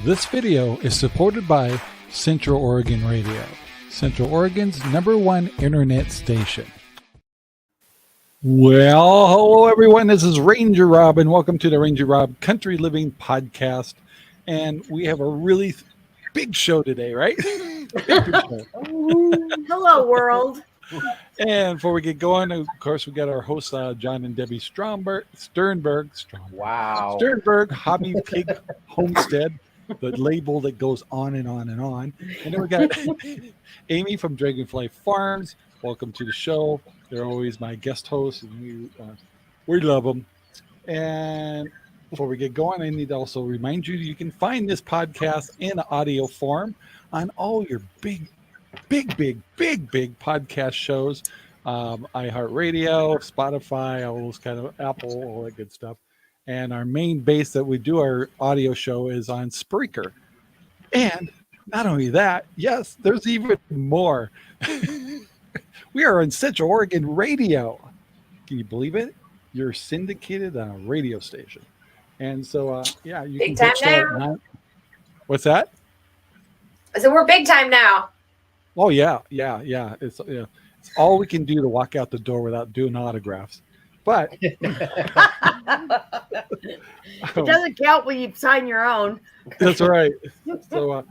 This video is supported by Central Oregon Radio, Central Oregon's #1 internet station. Well, hello everyone. This is Ranger Rob, and welcome to the Ranger Rob Country Living Podcast. And we have a really big show today, right? Big show. Hello, world. And before we get going, of course, we got our hosts, John and Debbie Sternberg, Hobby Pig Homestead, the label that goes on and on and on. And then we got Aimee from DragonFly Farms. Welcome to the show. They're always my guest hosts, and we love them. And before we get going, I need to also remind you that you can find this podcast in audio form on all your big podcast shows, iHeartRadio, Spotify, all those kind of Apple, all that good stuff. And our main base that we do our audio show is on Spreaker. And not only that, yes, there's even more. We are on Central Oregon Radio. Can you believe it? You're syndicated on a radio station. And so, yeah, you big can time now. What's that? So we're big time now. Oh yeah. It's all we can do to walk out the door without doing autographs. But it doesn't count when you sign your own. That's right. So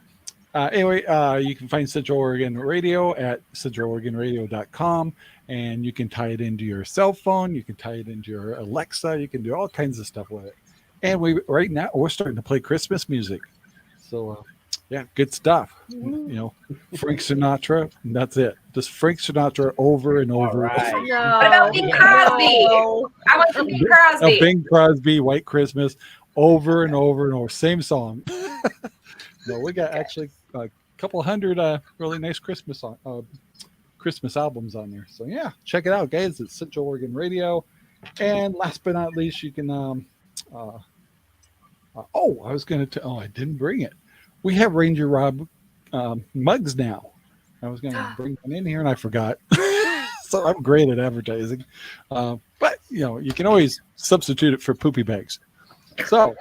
anyway, you can find Central Oregon Radio at centraloregonradio.com, and you can tie it into your cell phone. You can tie it into your Alexa. You can do all kinds of stuff with it. And right now we're starting to play Christmas music. So yeah, good stuff. You know, Frank Sinatra, and that's it. Just Frank Sinatra over and over. Right. No. What about Bing Crosby? I want some Bing Crosby. Bing Crosby, White Christmas, over and over and over. Same song. No, we got actually a couple hundred really nice Christmas albums on there. So yeah, check it out, guys. It's Central Oregon Radio. And last but not least, you can I didn't bring it. We have Ranger Rob mugs now. I was going to bring one in here and I forgot. So I'm great at advertising. But, you can always substitute it for poopy bags. So.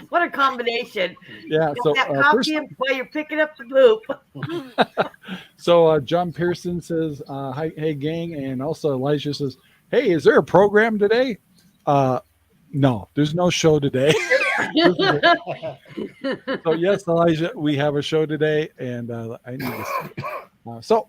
What a combination. Yeah. So while you're picking up the poop. So John Pearson says, hi, hey, gang. And also Elijah says, hey, is there a program today? No, there's no show today. So yes, Elijah, we have a show today, and I need this. So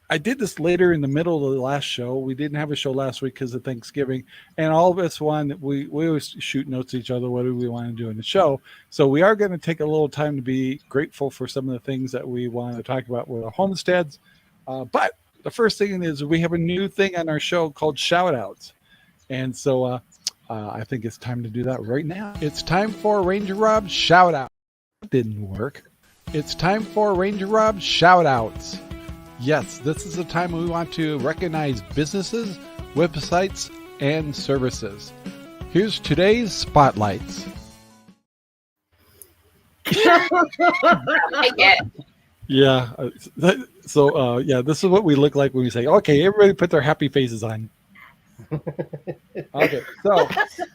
I did this later in the middle of the last show. We didn't have a show last week because of Thanksgiving, and all of us we always shoot notes to each other. What do we want to do in the show? So we are going to take a little time to be grateful for some of the things that we want to talk about with our homesteads. But the first thing is we have a new thing on our show called shout outs, and so I think it's time to do that right now. It's time for Ranger Rob's shout out. Didn't work. It's time for Ranger Rob's shout outs. Yes, this is the time we want to recognize businesses, websites, and services. Here's today's spotlights. Yeah. So this is what we look like when we say, okay, everybody put their happy faces on. Okay, so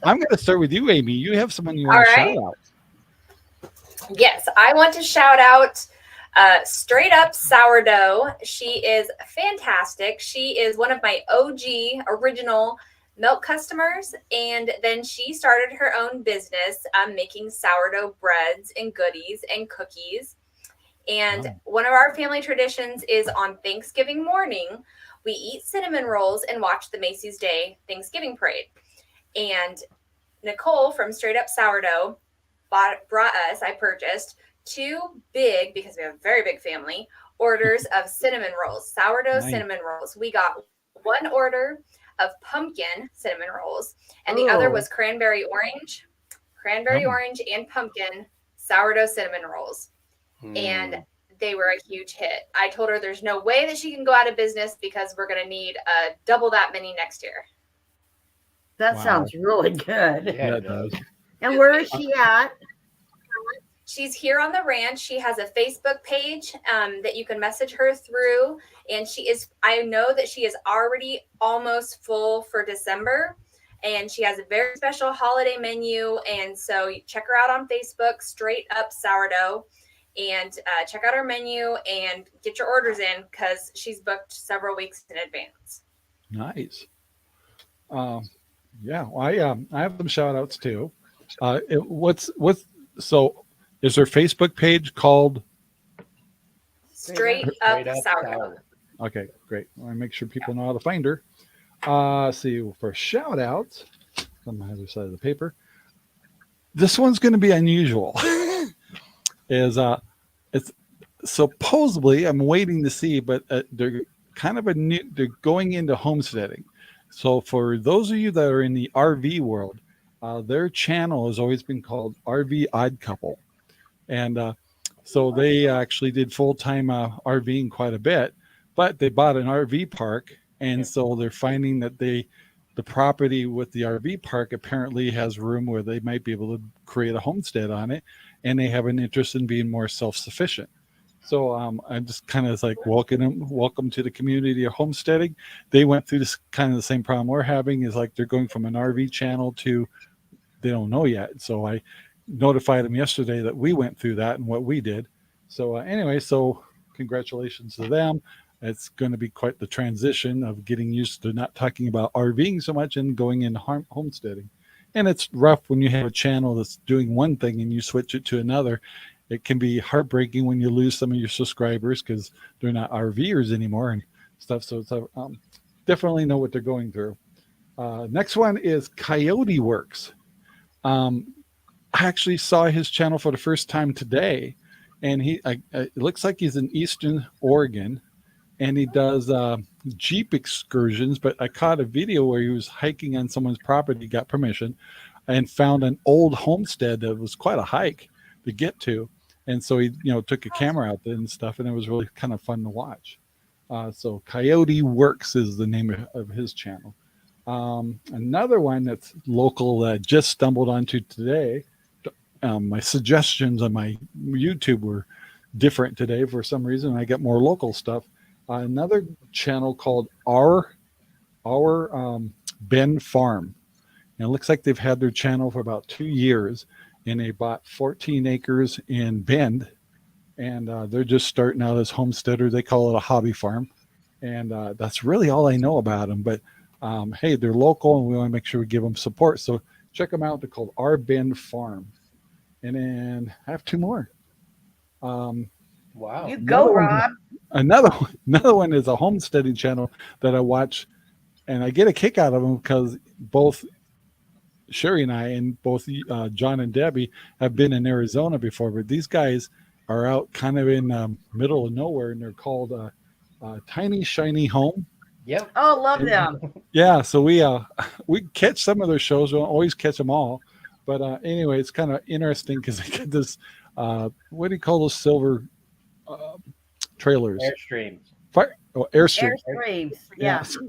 I'm going to start with you, Aimee. You have someone you want to shout out. Yes, I want to shout out Straight Up Sourdough. She is fantastic. She is one of my OG original milk customers, and then she started her own business making sourdough breads and goodies and cookies. And one of our family traditions is on Thanksgiving morning, we eat cinnamon rolls and watch the Macy's Day Thanksgiving Parade. And Nicole from Straight Up Sourdough I purchased 2 big, because we have a very big family, orders of cinnamon rolls, sourdough cinnamon rolls. We got 1 order of pumpkin cinnamon rolls, and the other was cranberry orange and pumpkin sourdough cinnamon rolls. And they were a huge hit. I told her there's no way that she can go out of business because we're going to need double that many next year. That sounds really good. Yeah, it does. And where is she at? She's here on the ranch. She has a Facebook page that you can message her through. And I know that she is already almost full for December. and she has a very special holiday menu. And so you check her out on Facebook, Straight Up Sourdough, and check out her menu and get your orders in because she's booked several weeks in advance. Nice. Yeah, well, I have some shout outs too. So is their Facebook page called Straight Up Sourdough? Okay, great. I want to make sure people know how to find her. See, for shout outs on the other side of the paper. This one's going to be unusual. It's supposedly, I'm waiting to see, but they're kind of they're going into homesteading. So for those of you that are in the RV world, their channel has always been called RV Odd Couple. And so they actually did full-time RVing quite a bit, but they bought an RV park. And so they're finding that the property with the RV park apparently has room where they might be able to create a homestead on it. And they have an interest in being more self-sufficient. So I'm just kind of like welcome to the community of homesteading. They went through this kind of the same problem we're having, is like they're going from an RV channel to they don't know yet. So I notified them yesterday that we went through that and what we did. So anyway, so congratulations to them. It's going to be quite the transition of getting used to not talking about RVing so much and going into homesteading. And it's rough when you have a channel that's doing one thing and you switch it to another. It can be heartbreaking when you lose some of your subscribers because they're not RVers anymore and stuff. So it's definitely know what they're going through. Next one is Coyote Works. I actually saw his channel for the first time today, and it looks like he's in Eastern Oregon, and he does Jeep excursions. But I caught a video where he was hiking on someone's property, got permission, and found an old homestead that was quite a hike to get to. And so he, took a camera out there and stuff, and it was really kind of fun to watch. So Coyote Works is the name of his channel. Another one that's local that I just stumbled onto today. My suggestions on my YouTube were different today for some reason. I got more local stuff. Another channel called Our Bend Farm. And it looks like they've had their channel for about 2 years. And they bought 14 acres in Bend, and they're just starting out as homesteader. They call it a hobby farm, and that's really all I know about them. But hey, they're local, and we want to make sure we give them support. So check them out. They're called Our Bend Farm. And then I have 2 more. Wow! You go, Rob. Another one is a homesteading channel that I watch, and I get a kick out of them because both Sherry and I, and both John and Debbie, have been in Arizona before, but these guys are out kind of in middle of nowhere, and they're called Tiny Shiny Home. Yep. Oh, love them. Yeah, so we catch some of their shows. We don't always catch them all, but anyway, it's kind of interesting because they get this. What do you call those silver trailers? Airstreams. Airstreams. Yeah. So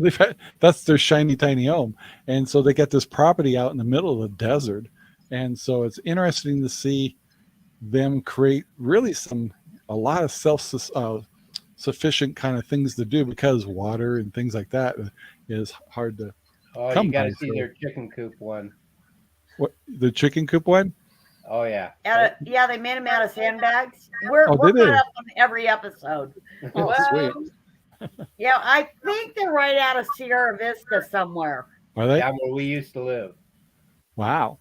that's their shiny tiny home, and so they got this property out in the middle of the desert, and so it's interesting to see them create really a lot of self-sufficient kind of things to do, because water and things like that is hard to come you got by. to see their chicken coop one. What, the chicken coop one? Oh yeah. Yeah, they made them out of sandbags. We're caught up on every episode. Oh, sweet. Yeah, I think they're right out of Sierra Vista somewhere. Are they? Yeah, where we used to live. Wow.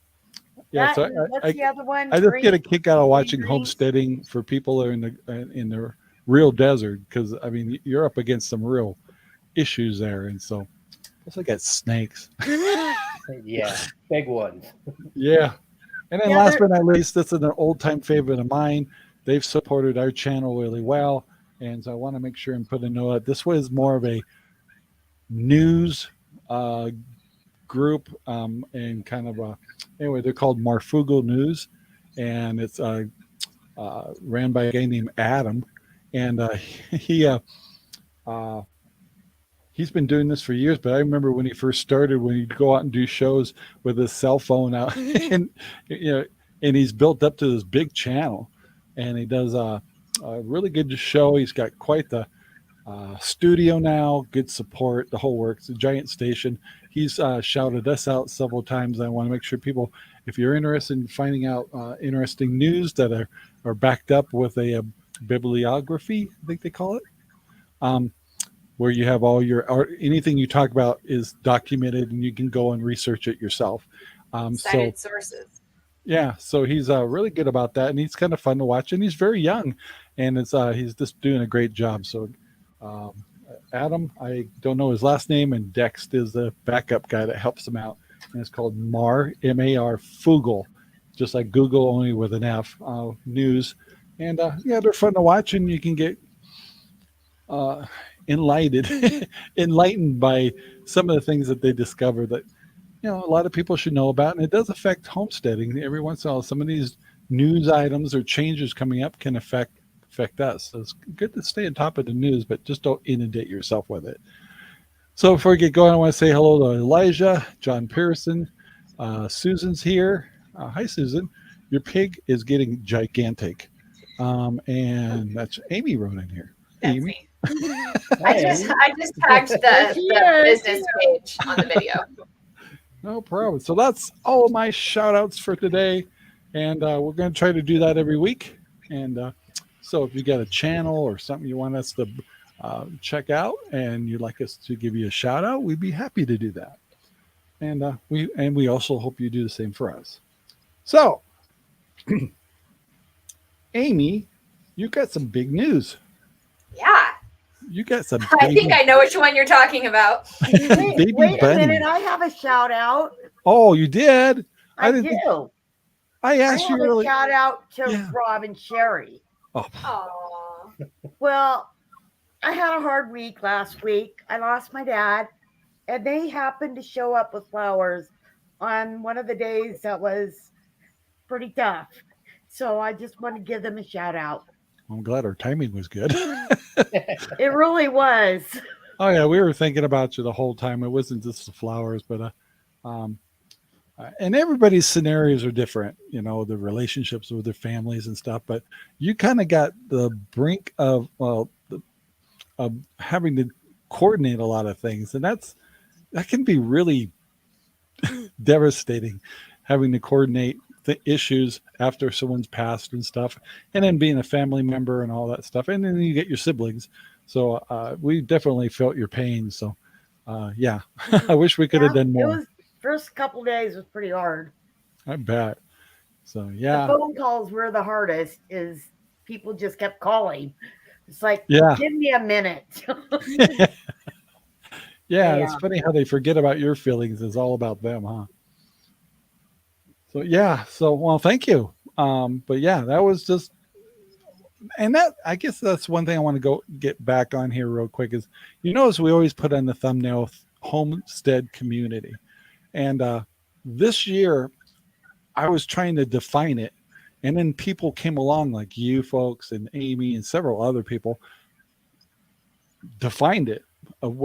Yeah, so what's the other one? I just get a kick out of watching homesteading for people that are in the real desert, because I mean you're up against some real issues there, and so plus I got snakes. Yeah, big ones. Yeah, and then last but not least, this is an old time favorite of mine. They've supported our channel really well. And so I want to make sure and put a note that this was more of a news group, and kind of anyway, they're called Marfugo News, and it's ran by a guy named Adam, and he's been doing this for years. But I remember when he first started, when he'd go out and do shows with his cell phone out, and and he's built up to this big channel, and he does a really good show. He's got quite the studio now, good support, the whole works, a giant station. He's shouted us out several times. I want to make sure people, if you're interested in finding out interesting news that are backed up with a bibliography, I think they call it, where you have all your art, anything you talk about is documented and you can go and research it yourself. Cited sources. Yeah, so he's really good about that, and he's kind of fun to watch, and he's very young, and he's just doing a great job. So Adam, I don't know his last name, and Dext is the backup guy that helps him out, and it's called MAR Fugel, just like Google, only with an F, news. And yeah, they're fun to watch, and you can get enlightened by some of the things that they discover that a lot of people should know about, and it does affect homesteading. Every once in a while, some of these news items or changes coming up can affect us. So it's good to stay on top of the news, but just don't inundate yourself with it. So before we get going, I want to say hello to Elijah, John Pearson, Susan's here. Hi, Susan. Your pig is getting gigantic, and that's Aimee wrote in here. That's Aimee. me. I just tagged the business page on the video. No problem. So that's all of my shout outs for today. And we're going to try to do that every week. And so if you got a channel or something you want us to check out and you'd like us to give you a shout out, we'd be happy to do that. And we also hope you do the same for us. So, Aimee, you got some big news. Yeah. You got some. I think I know which one you're talking about. Wait a minute. I have a shout out. Oh, you did? I do. I asked you earlier. Shout out to Rob and Sherry. Oh. Aww. Well, I had a hard week last week. I lost my dad, and they happened to show up with flowers on one of the days that was pretty tough. So I just want to give them a shout out. I'm glad our timing was good. It really was. Oh yeah, we were thinking about you the whole time. It wasn't just the flowers, but and everybody's scenarios are different. The relationships with their families and stuff. But you kind of got the brink of having to coordinate a lot of things, and that can be really devastating. Having to coordinate the issues after someone's passed and stuff, and then being a family member and all that stuff, and then you get your siblings. So we definitely felt your pain. So yeah, I wish we could have done more. It was first couple of days was pretty hard. I bet. So yeah, the phone calls were the hardest. Is people just kept calling. It's like, give me a minute. Yeah, it's funny how they forget about your feelings. It's all about them, huh? So yeah, well, thank you. But yeah, that was just, and that, I guess that's one thing I want to get back on here real quick is, as we always put on the thumbnail, Homestead Community. And this year I was trying to define it, and then people came along like you folks and Aimee and several other people defined it of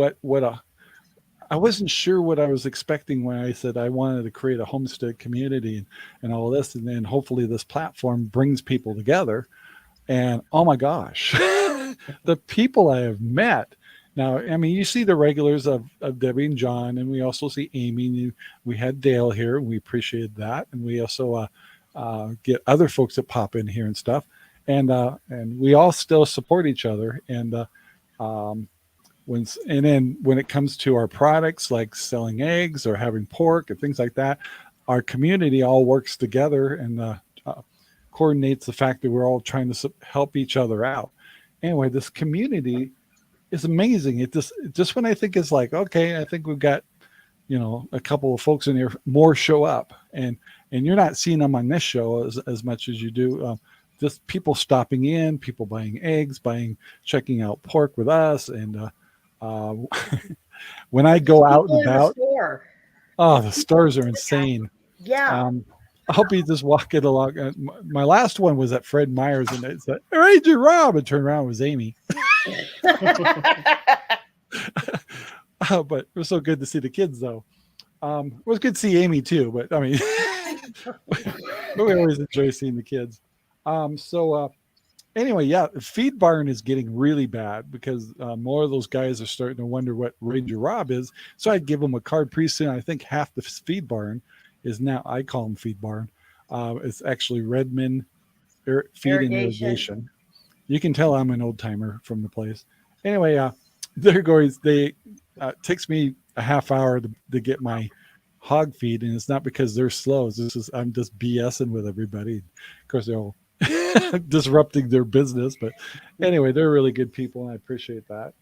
I wasn't sure what I was expecting when I said I wanted to create a homestead community and all this. And then hopefully this platform brings people together. And oh my gosh, the people I have met. Now, I mean, you see the regulars of Debbie and John, and we also see Aimee. We had Dale here, and we appreciated that. And we also get other folks that pop in here and stuff. And we all still support each other. And then when it comes to our products like selling eggs or having pork and things like that, our community all works together and coordinates the fact that we're all trying to help each other out. Anyway, this community is amazing. It just when I think it's like, okay, I think we've got, a couple of folks in here, more show up, and you're not seeing them on this show as much as you do. Just people stopping in, people buying eggs, checking out pork with us, and when I go out and about, the stores are insane. Yeah. I'll be just walking along. My last one was at Fred Meyer's, and it said RangerRob, and turned around, it was Aimee. But it was so good to see the kids, though. It was good to see Aimee too, but I mean, we always enjoy seeing the kids. anyway, yeah, feed barn is getting really bad because more of those guys are starting to wonder what Ranger Rob is. So I'd give them a card pretty soon. I think half the feed barn is now, I call them feed barn. It's actually Redmond Feed and Irrigation. You can tell I'm an old timer from the place. Anyway, they're going, it takes me a half hour to get my hog feed, and it's not because they're slow. I'm just BSing with everybody. Of course, they're all disrupting their business, but anyway, they're really good people, and I appreciate that.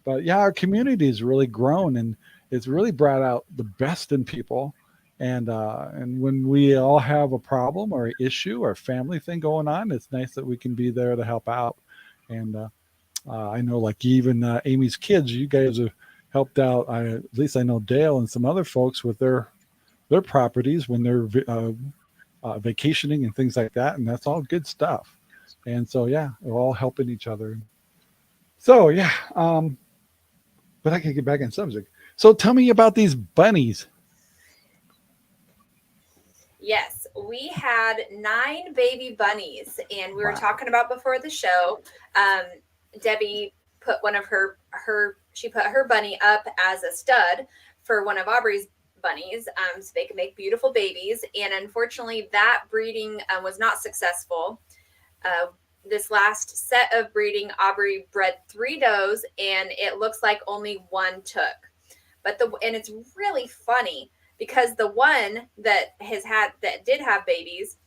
But yeah, our community has really grown, and it's really brought out the best in people. And when we all have a problem or an issue or a family thing going on, it's nice that we can be there to help out. And I know, like even Amy's kids, you guys have helped out. At least I know Dale and some other folks with their properties when they're vacationing and things like that, and that's all good stuff. And so yeah, we're all helping each other. So yeah, but I can get back on subject. So tell me about these bunnies. Yes, we had 9 baby bunnies, and we were talking about before the show. Debbie put one of her bunny up as a stud for one of Aubrey's bunnies, so they can make beautiful babies. And unfortunately, that breeding was not successful. This last set of breeding, Aubrey bred 3 does, and it looks like only 1 took. And it's really funny, because the one that did have babies,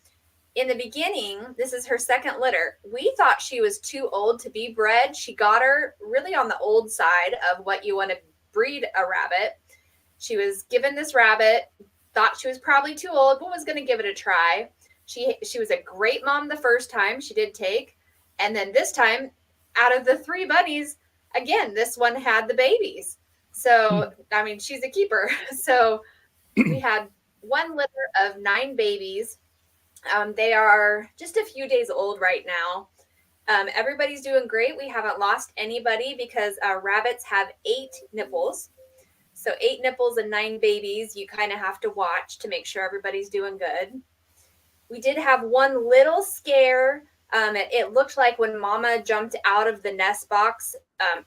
in the beginning, this is her second litter. We thought she was too old to be bred. She got her really on the old side of what you want to breed a rabbit. She was given this rabbit, thought she was probably too old, but was going to give it a try. She was a great mom the first time she did take. And then this time, out of the 3 bunnies, again, this one had the babies. So, I mean, she's a keeper. So we had 1 litter of 9 babies. They are just a few days old right now. Everybody's doing great. We haven't lost anybody because rabbits have 8 nipples. So 8 nipples and 9 babies. You kind of have to watch to make sure everybody's doing good. We did have 1 little scare. It looked like when Mama jumped out of the nest box,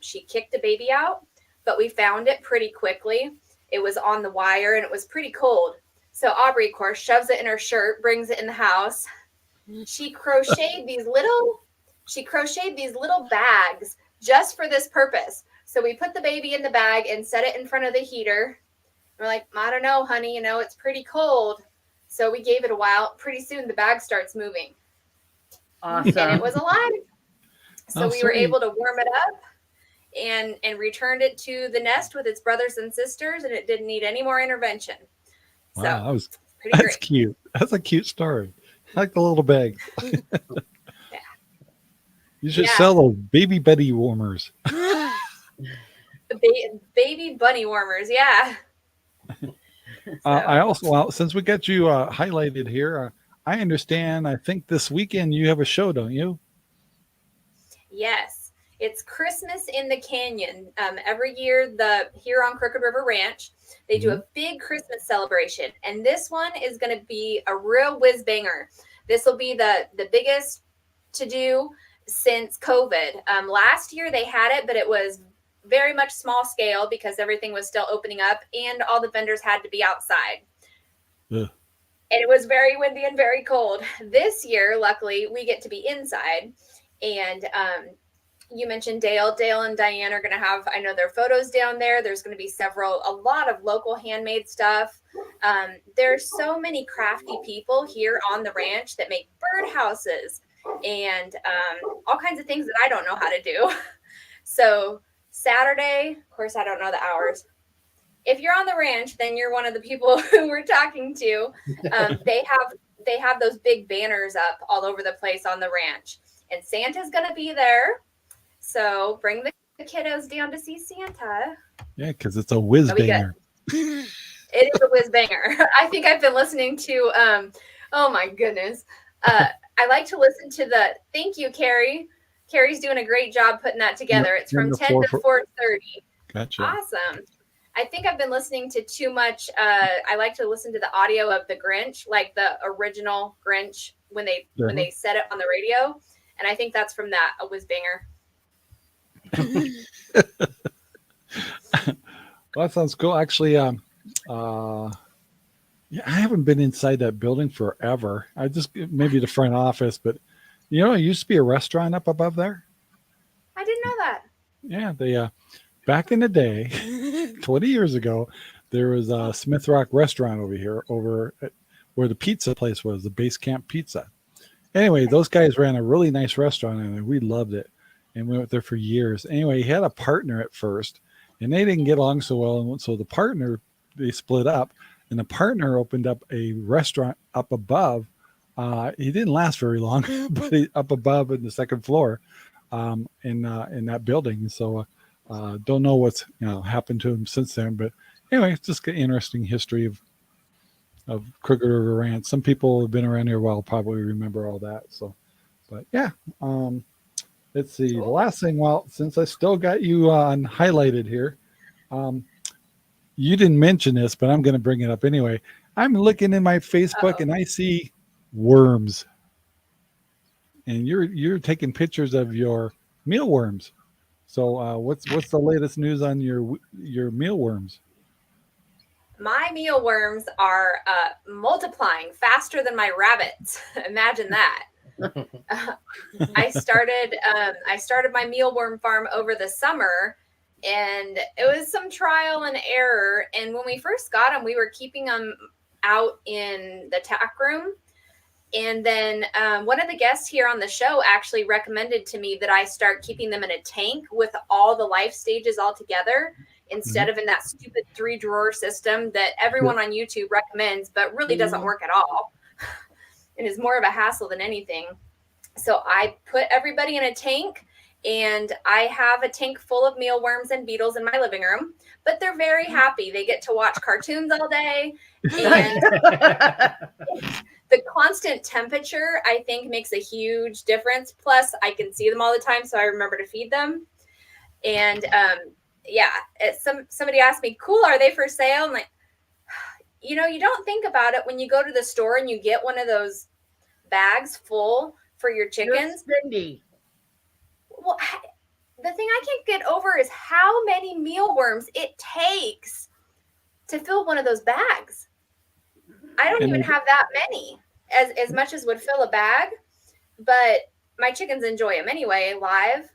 she kicked the baby out, but we found it pretty quickly. It was on the wire and it was pretty cold. So Aubrey, of course, shoves it in her shirt, brings it in the house. She crocheted these little bags just for this purpose. So we put the baby in the bag and set it in front of the heater. We're like, I don't know, honey, it's pretty cold. So we gave it a while. Pretty soon the bag starts moving. Awesome. And it was alive. So we were able to warm it up and returned it to the nest with its brothers and sisters, and it didn't need any more intervention. Wow, so that's great. Cute. That's a cute story. I like the little bags. Yeah. You should sell those baby bunny warmers. Baby bunny warmers, yeah. I also, since we got you highlighted here, I understand, I think this weekend you have a show, don't you? Yes. It's Christmas in the Canyon. Every year, here on Crooked River Ranch, they do a big Christmas celebration. And this one is going to be a real whiz banger. This will be the biggest to do since COVID. Last year they had it, but it was very much small scale because everything was still opening up and all the vendors had to be outside. Ugh. And it was very windy and very cold. This year, luckily, we get to be inside. And you mentioned Dale. Dale and Diane are going to have, I know, their photos down there. There's going to be a lot of local handmade stuff. There's so many crafty people here on the ranch that make birdhouses and all kinds of things that I don't know how to do. So Saturday, of course, I don't know the hours. If you're on the ranch, then you're one of the people who we're talking to. They have those big banners up all over the place on the ranch. And Santa's going to be there. So bring the kiddos down to see Santa. Yeah, because it's a whiz banger. It is a whiz banger. I think I've been listening to, oh my goodness. I like to listen to thank you, Carrie. Carrie's doing a great job putting that together. It's from 10 to 4:30. Gotcha. Awesome. I think I've been listening to too much. I like to listen to the audio of the Grinch, like the original Grinch when they said it on the radio. And I think that's from that, a whiz banger. Well, that sounds cool. Actually, yeah, I haven't been inside that building forever. I just maybe the front office, but it used to be a restaurant up above there. I didn't know that. Yeah, they back in the day, 20 years ago, there was a Smith Rock restaurant over here, over at where the pizza place was, the Base Camp Pizza. Anyway, those guys ran a really nice restaurant, and we loved it, and we went there for years. Anyway, he had a partner at first, and they didn't get along so well, and so they split up, and the partner opened up a restaurant up above. He didn't last very long, but up above in the second floor, in that building. So don't know what's happened to him since then. But anyway, it's just an interesting history of Crooked River Ranch. Some people have been around here a while, probably remember all that. So, but yeah, let's see. The last thing, well, since I still got you on highlighted here, you didn't mention this, but I'm going to bring it up anyway. I'm looking in my Facebook and I see worms, and you're taking pictures of your mealworms. So what's the latest news on your mealworms? My mealworms are multiplying faster than my rabbits. Imagine that. I started my mealworm farm over the summer, and it was some trial and error. And when we first got them, we were keeping them out in the tack room. And then one of the guests here on the show actually recommended to me that I start keeping them in a tank with all the life stages all together, instead of in that stupid 3-drawer system that everyone on YouTube recommends, but really doesn't work at all. It is more of a hassle than anything. So I put everybody in a tank, and I have a tank full of mealworms and beetles in my living room, but they're very happy. They get to watch cartoons all day. And the constant temperature, I think, makes a huge difference. Plus, I can see them all the time, so I remember to feed them. And somebody asked me, cool, are they for sale? I'm like, you don't think about it when you go to the store and you get one of those bags full for your chickens. Well, the thing I can't get over is how many mealworms it takes to fill one of those bags. I don't even have that many, as much as would fill a bag, but my chickens enjoy them anyway, live.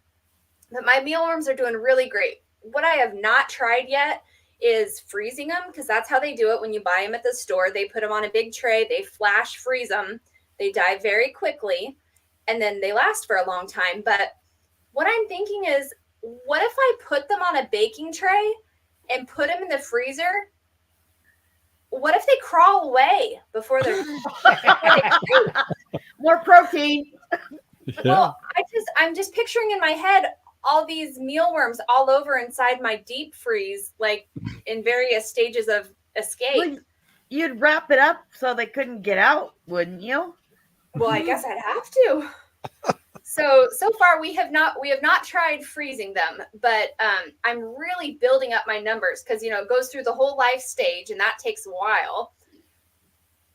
But my mealworms are doing really great. What I have not tried yet is freezing them, because that's how they do it when you buy them at the store. They put them on a big tray, they flash freeze them, they die very quickly, and then they last for a long time. But what I'm thinking is, what if I put them on a baking tray and put them in the freezer? What if they crawl away before they're more protein? Yeah. Well, I'm just picturing in my head all these mealworms all over inside my deep freeze, like in various stages of escape. Well, you'd wrap it up so they couldn't get out, wouldn't you? Well, I guess I'd have to. So far we have not tried freezing them, but I'm really building up my numbers, because it goes through the whole life stage, and that takes a while.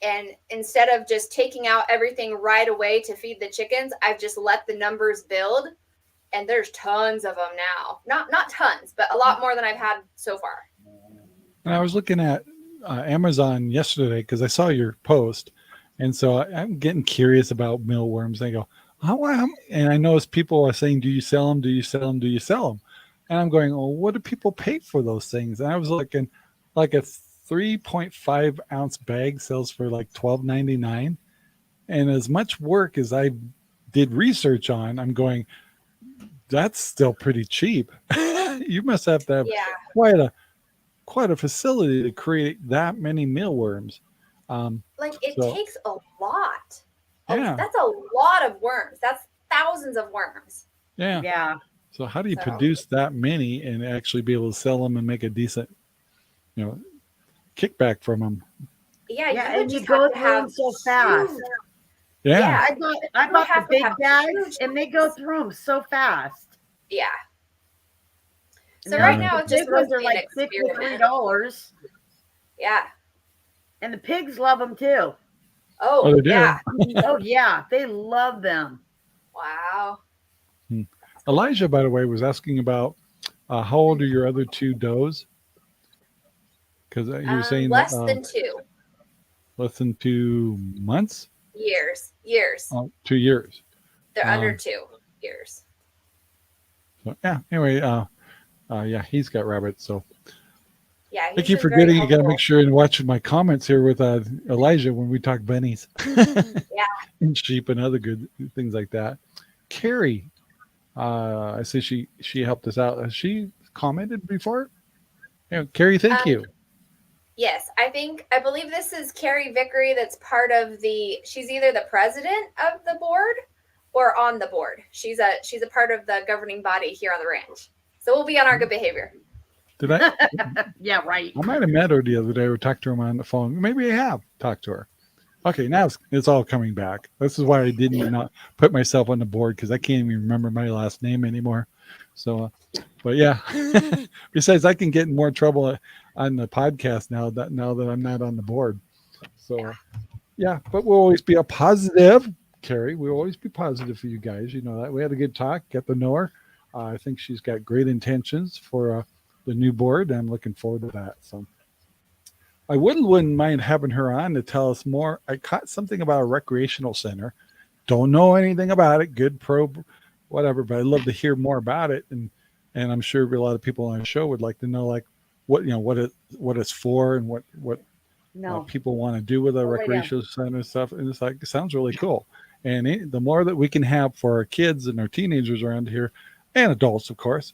And instead of just taking out everything right away to feed the chickens, I've just let the numbers build, and there's tons of them now. Not tons, but a lot more than I've had so far. And I was looking at Amazon yesterday because I saw your post, and so I'm getting curious about mealworms. I go, and I noticed people are saying, "Do you sell them? Do you sell them? Do you sell them?" And I'm going, "Well, what do people pay for those things?" And I was looking, like a 3.5 ounce bag sells for like $12.99, and as much work as I did research on, I'm going, that's still pretty cheap. You must have to have quite a facility to create that many mealworms. It takes a lot. Yeah. That's a lot of worms. That's thousands of worms. Yeah. Yeah. So how do you produce that many and actually be able to sell them and make a decent, kickback from them? Yeah, and you go through them so fast. Yeah. I bought the big bags, and they go through them so fast. Yeah. So right now it's just ones are like $53. Yeah. And the pigs love them too. Oh, they do. yeah. Oh yeah, they love them. Wow. Elijah, by the way, was asking about how old are your other two does? Because he was saying Less that than 2 less than 2 months, years. 2 years. They're under 2 years. So yeah. Anyway, yeah, he's got rabbits. So Yeah. I keep been very forgetting. You got to helpful. make sure and watch my comments here with Elijah when we talk bunnies, and sheep and other good things like that. Carrie, I see she helped us out. Has she commented before? Yeah, Carrie, thank you. Yes, I believe this is Carrie Vickery. That's part of she's either the president of the board or on the board. She's a part of the governing body here on the ranch. So we'll be on our good behavior. Did I? Yeah, right. I might have met her the other day or talked to her on the phone. Maybe I have talked to her. Okay, now it's all coming back. This is why I didn't not put myself on the board, because I can't even remember my last name anymore. So, but yeah. Besides, I can get in more trouble on the podcast now that I'm not on the board. So, yeah. But we'll always be a positive, Carrie. We'll always be positive for you guys. You know that we had a good talk. Get to know her. I think she's got great intentions for the new board. I'm looking forward to that. So. I wouldn't mind having her on to tell us more. I caught something about a recreational center. Don't know anything about it. Good pro, whatever, but I'd love to hear more about it. And I'm sure a lot of people on the show would like to know, like, what it's for and what people want to do with a recreational center and stuff. And it's like, it sounds really cool. And the more that we can have for our kids and our teenagers around here, and adults, of course,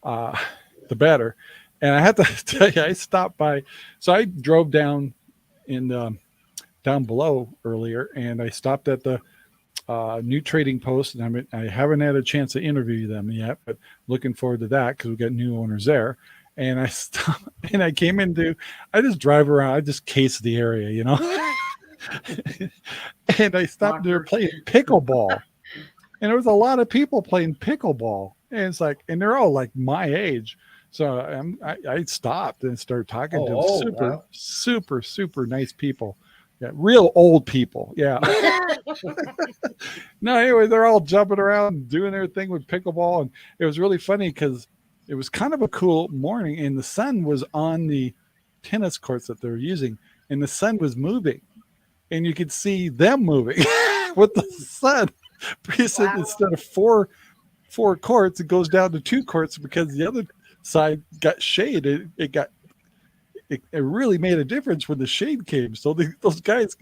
the better. And I have to tell you, I stopped by. So I drove down down below earlier, and I stopped at the new trading post. And I haven't had a chance to interview them yet, but looking forward to that because we got new owners there. And I stopped, and I came I just drive around. I just case the area, you know. And I stopped there playing pickleball, and there was a lot of people playing pickleball, and it's like, and they're all like my age. So I stopped and started talking to them. Super nice people. Yeah, real old people. Yeah. No, anyway, they're all jumping around and doing their thing with pickleball. And it was really funny because it was kind of a cool morning, and the sun was on the tennis courts that they're using, and the sun was moving. And you could see them moving with the sun. Wow. Instead of four courts, it goes down to 2 courts because the other side got shade. It really made a difference when the shade came. So those guys,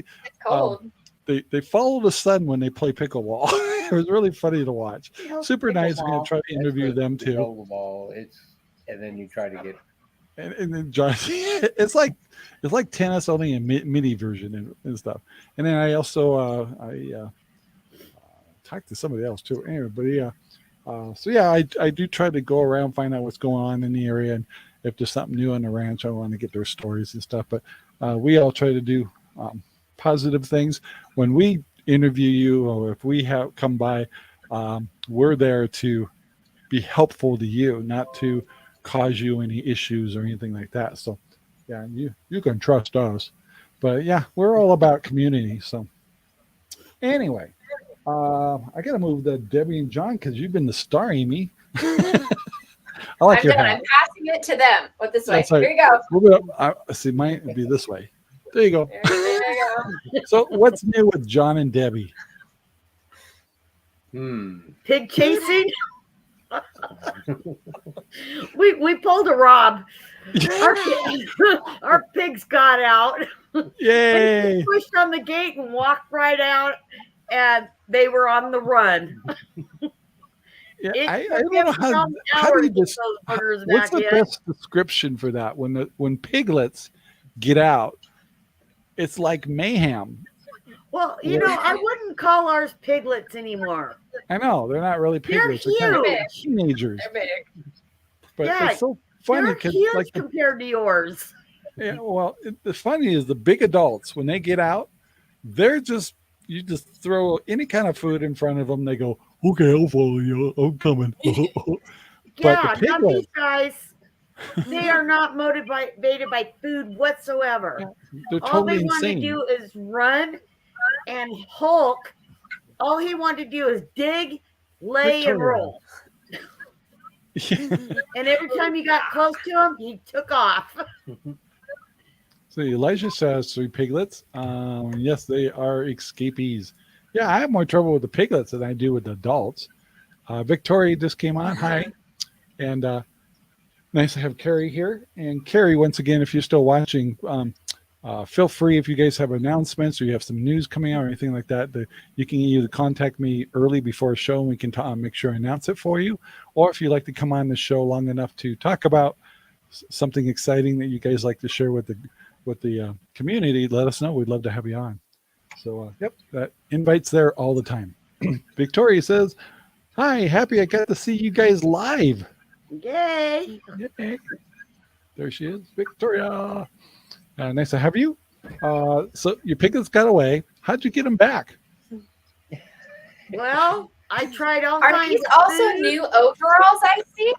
they follow the sun when they play pickleball. It was really funny to watch. Super nice. I'm gonna try to interview them too. And then you try to get. And then John, it's like tennis, only a mini version and stuff. And then I also talked to somebody else too. Anyway, but yeah. So yeah, I do try to go around, find out what's going on in the area, and if there's something new on the ranch, I want to get their stories and stuff. But we all try to do positive things. When we interview you, or if we have come by, we're there to be helpful to you, not to cause you any issues or anything like that. So yeah, you can trust us. But yeah, we're all about community. So anyway. I gotta move the Debbie and John because you've been the star, Aimee. I like your hat. I'm passing it to them. What this way? Like, here you go. See, mine would be this way. There you go. There you go. So, what's new with John and Debbie? Pig chasing. we pulled a Rob. Our pigs got out. Yay! We pushed on the gate and walked right out. And they were on the run. Yeah, I don't know how do you what's the best description for that? When piglets get out, it's like mayhem. Well, I wouldn't call ours piglets anymore. I know they're not really piglets. They're kind huge. of teenagers. They're big. But it's so funny because huge compared to yours. Yeah, well, the funny is the big adults when they get out, you just throw any kind of food in front of them. They go, okay, I'll follow you. I'm coming. Yeah, not these guys. They are not motivated by food whatsoever. They're All totally they want insane. to do is run and hulk All he wanted to do is dig, lay, and Victoria. roll. And every time you got close to him, he took off. So Elijah says 3 piglets. Yes, they are escapees. Yeah, I have more trouble with the piglets than I do with the adults. Victoria just came on. Hi. And nice to have Carrie here. And Carrie, once again, if you're still watching, feel free if you guys have announcements or you have some news coming out or anything like that, you can either contact me early before a show and we can make sure I announce it for you. Or if you'd like to come on the show long enough to talk about something exciting that you guys like to share with the community, let us know. We'd love to have you on. So, yep, that invite's there all the time. Victoria says, hi, happy I got to see you guys live. Yay! Yay. There she is, Victoria. Nice to have you. So your piglets got away. How'd you get them back? Well, I tried all Are kinds these of also food. new overalls I see?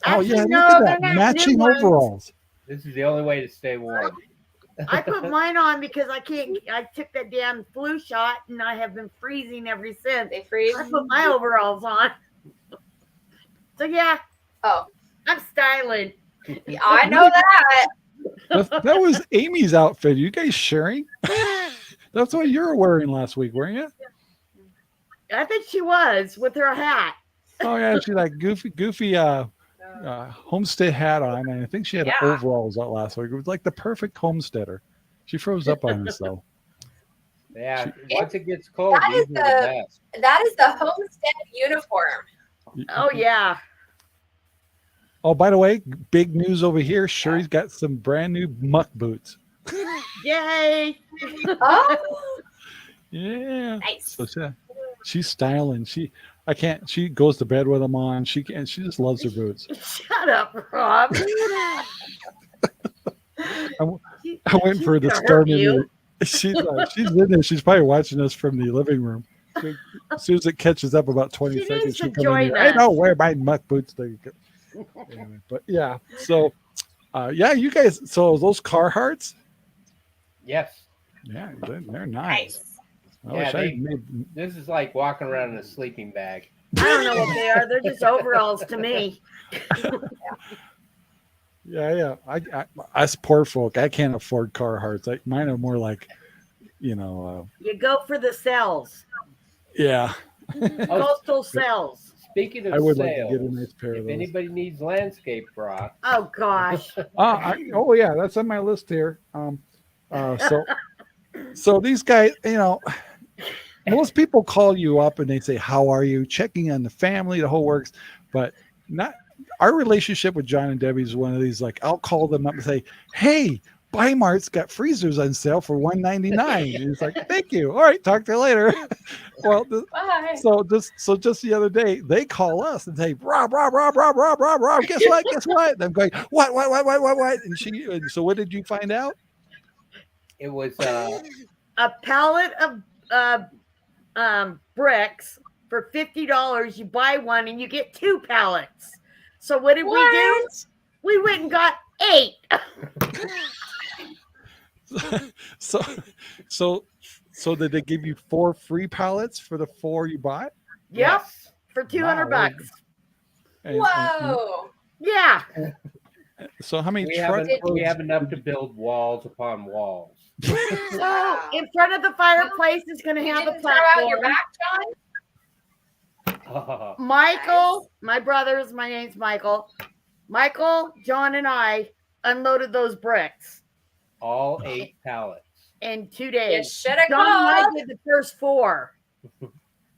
Actually, Oh, yeah, no, look at they're that. not Matching new ones. overalls. This is the only way to stay warm. I put mine on because I took that damn flu shot and I have been freezing ever since. They freeze? I put my overalls on. So yeah. Oh. I'm styling. Yeah, I know that. That was Amy's outfit. You guys sharing? That's what you were wearing last week, weren't you? I think she was with her hat. Oh yeah, she like goofy homestead hat on, and I think she had Yeah. overalls out last week. It was like the perfect homesteader. She froze up on us though. Yeah, once it gets cold, That these are is the the- best. That is the homestead uniform. Oh yeah. Oh, by the way, big news over here. Sherry's got some brand new muck boots. Yay. Oh, Yeah. nice. So she's styling. She goes to bed with them on. She just loves her boots. Shut up, Rob. I went for the gonna hurt start you. She's in there. She's probably watching us from the living room. As soon as it catches up about 20 She seconds, needs she'll to come in join here. I us. know where my muck boots thing. Anyway, but yeah, so yeah, you guys. So those Carhartts, Yes. yeah, they're nice. Nice. I Yeah, wish I they- had made. This is like walking around in a sleeping bag. I don't know what they are. They're just overalls to me. Yeah. Us poor folk, I can't afford Carhartts. Mine are more like, You go for the cells. yeah. Coastal cells. Speaking of I would sales, like to get a nice pair of if those. anybody needs landscape rock, Oh gosh. Oh yeah, that's on my list here. So these guys, most people call you up and they say, "How are you?" Checking on the family, the whole works, but not our relationship with John and Debbie is one of these. Like, I'll call them up and say, "Hey, Bymart's got freezers on sale for $199." And it's like, "Thank you. All right, talk to you later." Well, Bye. so just the other day, they call us and say, Rob, guess what? And I'm going, what? And so what did you find out? it was A pallet of bricks for $50. You buy one and you get 2 pallets. So what did we do? What? We went and got 8. So did they give you 4 free pallets for the 4 you bought? Yep. yes. For 200 Wow. bucks. And- Whoa. Yeah. so how many We have, trucks? we have enough to build walls upon walls. So in front of the fireplace is going to You have a didn't throw out your platform. back, John? Michael, my brothers, my name's Michael. Michael, John, and I unloaded those bricks All 8 pallets. in 2 You days. should have John and I called. did the first 4.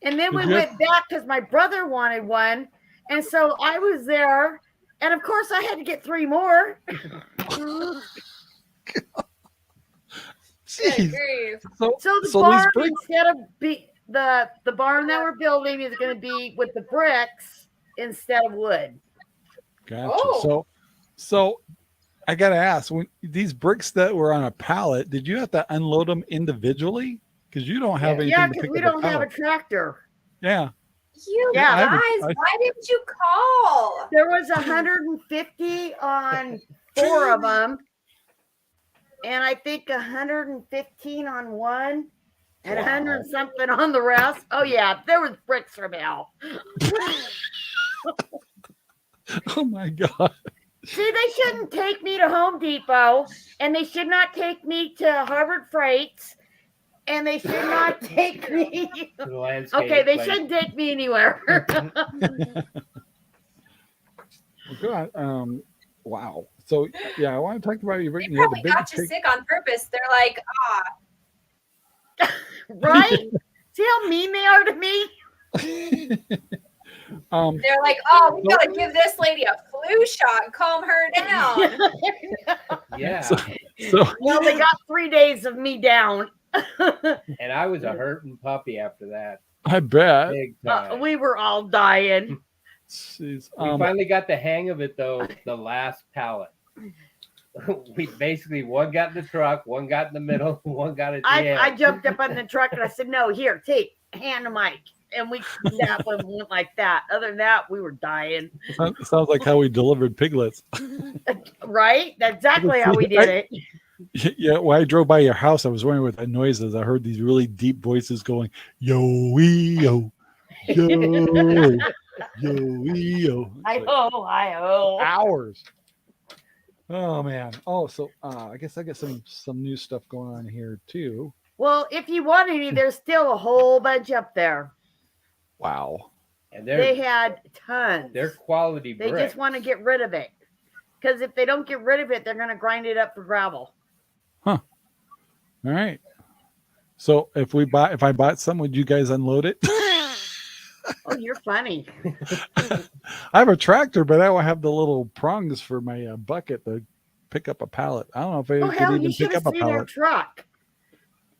And then we Did you went back because my brother wanted one. And so I was there. And of course, I had to get 3 more. Good Jeez. grief. So the these barn, bricks, instead of the barn that we're building is going to be with the bricks instead of wood. gotcha. Oh. So I gotta ask, when these bricks that were on a pallet, did you have to unload them individually? Because you don't have anything Yeah, to because pick we up a don't have a pallet. tractor. Yeah. You Yeah, I guys, would- why didn't you call? There was 150 on 4 of them, and I think 115 on one. and 100 and something on the rest. Oh yeah, there was bricks from hell. Oh my God. See, they shouldn't take me to Home Depot, and they should not take me to Harvard Freights, and they should not take me. To the landscape Okay, they place. shouldn't take me anywhere. God, wow. So yeah, I want to talk about you. They You had the probably big got you pig. sick on purpose. They're like, Right? See how mean they are to me? they're like, oh, we gotta give this lady a flu shot and calm her down. Yeah. So Well, they got 3 days of me down. And I was a hurting puppy after that. I bet. Big time. We were all dying. Jeez. We finally got the hang of it though, the last pallet. We basically, one got in the truck, one got in the middle, one got at the end. I jumped up on the truck and I said, no, here, hand the mic. And we that one went like that. Other than that, we were dying. Sounds like how we delivered piglets. Right? That's exactly how we did it. Yeah, when I drove by your house, I was wondering what that noise is. I heard these really deep voices going, yo, yo, yo. I-ho. Hours. Oh man. Oh, so I guess I got some new stuff going on here too. Well, if you want any, there's still a whole bunch up there. Wow. And They had tons. they're quality They bricks. just want to get rid of it. Because if they don't get rid of it, they're going to grind it up for gravel. All right. So if I bought some, would you guys unload it? Oh, you're funny. I have a tractor, but I don't have the little prongs for my bucket to pick up a pallet. I don't know if I Oh, could hell, even you pick should have up a seen our pallet. truck.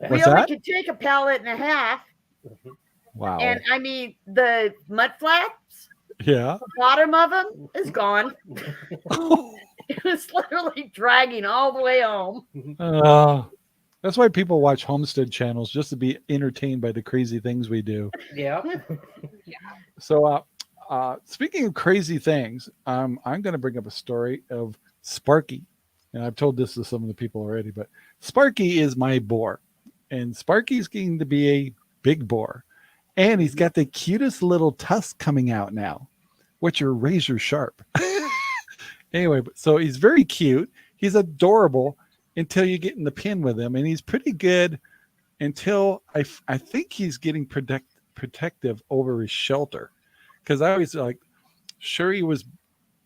We What's only that? could take a pallet and a half. Wow. And I mean, the mud flaps, Yeah. the bottom of them is gone. It was literally dragging all the way home. That's why people watch Homestead channels, just to be entertained by the crazy things we do. Yeah. So, speaking of crazy things, I'm going to bring up a story of Sparky. And I've told this to some of the people already, but Sparky is my boar. And Sparky's getting to be a big boar. And he's got the cutest little tusks coming out now, which are razor sharp. Anyway, so he's very cute. He's adorable until you get in the pen with him. And he's pretty good until I think he's getting protective over his shelter. Because I always